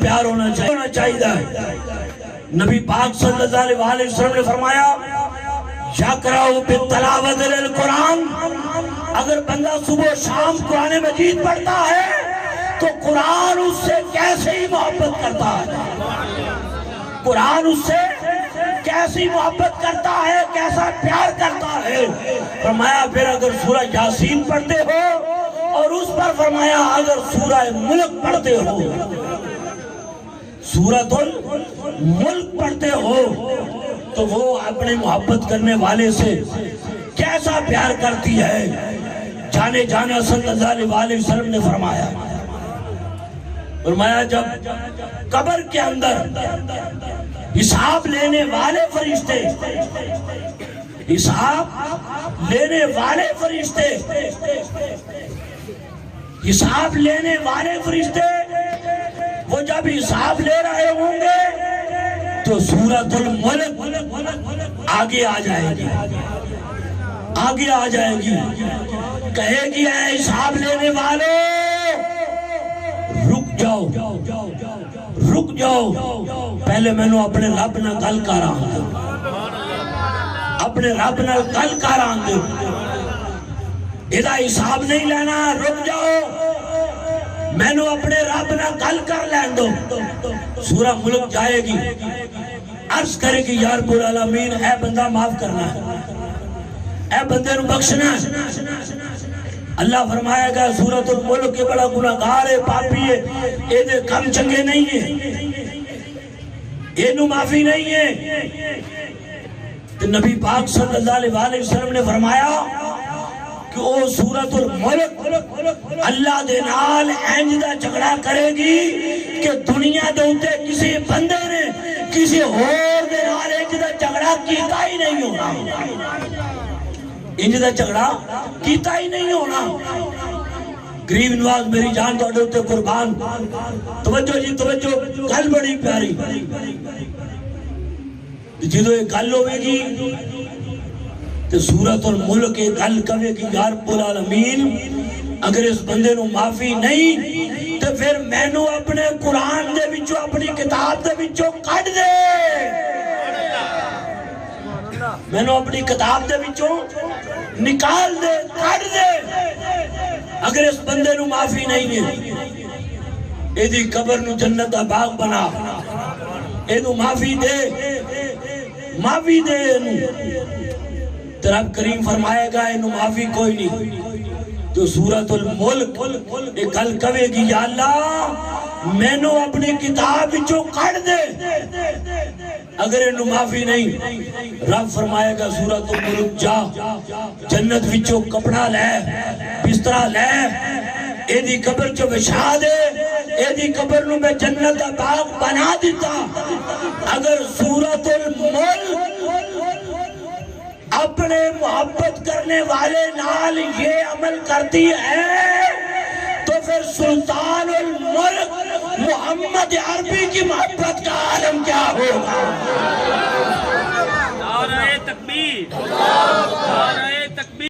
پیار ہونا چاہیے. نبی پاک صلی اللہ علیہ وسلم نے فرمایا یقرأ بالتلاوۃ للقرآن، اگر بندہ صبح و شام قرآن مجید پڑھتا ہے تو قرآن اس سے کیسے ہی محبت کرتا ہے، قرآن اس سے کیسی محبت کرتا ہے، کیسا پیار کرتا ہے. فرمایا پھر اگر سورہ یاسین پڑھتے ہو، اور اس پر فرمایا اگر سورہ ملک پڑھتے ہو، سورۃ الملک پڑھتے ہو، تو وہ اپنے محبت کرنے والے سے کیسا پیار کرتی ہے. جانے جانا صلی اللہ علیہ وسلم نے فرمایا جب قبر کے اندر حساب لینے والے فرشتے، حساب لینے والے فرشتے، حساب لینے والے فرشتے وہ جب حساب لے رہے ہوں گے تو سورۃ الملک آگے آ جائے گی، آگے آ جائے گی، کہے گی اے حساب لینے والے رک جاؤ، رک جاؤ، پہلے میں نے اپنے رب نہ گل کر آن دو، اپنے رب نہ گل کر آن دو، ادھا حساب نہیں لینا، رک جاؤ، میں نے اپنے رب نہ گل کر لین دو. سورہ ملک جائے گی، عرض کرے گی یا رب العالمین اے بندہ معاف کرنا ہے، اے بندے نو بخشنا ہے. اللہ فرمائے گا سورۃ الملک کے بڑا گناہگار ہے، پاپی ہے، اے دے کم چنگے نہیں ہیں، اے نو معافی نہیں ہے. تو نبی پاک صلی اللہ علیہ وسلم نے فرمایا کہ او سورۃ الملک اللہ دے نال انج دا جھگڑا کرے گی کہ دنیا دے اوتے کسی بندے نے کسی ہور دے نال انج دا جھگڑا کیتا ہی نہیں ہونا، انج دا جھگڑا کیتا ہی نہیں ہونا. غریب نواز میری جان تو اڈوتے قربان، توجہ جی توجہ، گل بڑی پیاری. جدو یہ گل ہوئے گی تو سورۃ الملک کے گل کہے گی یا رب العالمین اگر اس بندے نو معافی نہیں تو پھر میں نو اپنے قرآن دے وچوں، اپنی کتاب دے وچوں کٹ دے، میں نو اپنی کتاب دے وچوں نکال دے، کٹ دے، اگر اس بندے نو معافی نہیں ہے. اے دی قبر نو جنت دا باغ بنا، اے نو معافی دے، معافی دے نو. رب کریم فرمائے گا انہوں معافی کوئی نہیں. تو سورۃ الملک ایک گل کہے گی یا اللہ میں نو اپنی کتاب وچوں کٹ دے، اگر انہوں معافی نہیں. رب فرمائے گا سورۃ الملک جا جنت وچوں کپڑا لے، بسترا لے، اے دی قبر چو بچھا دے، اے دی قبر نو میں جنت دا باغ بنا دیتا. اگر سورۃ الملک اپنے محبت کرنے والے نال یہ عمل کرتی ہے تو پھر سلطان الملک محمد عربی کی محبت کا عالم کیا ہوگا.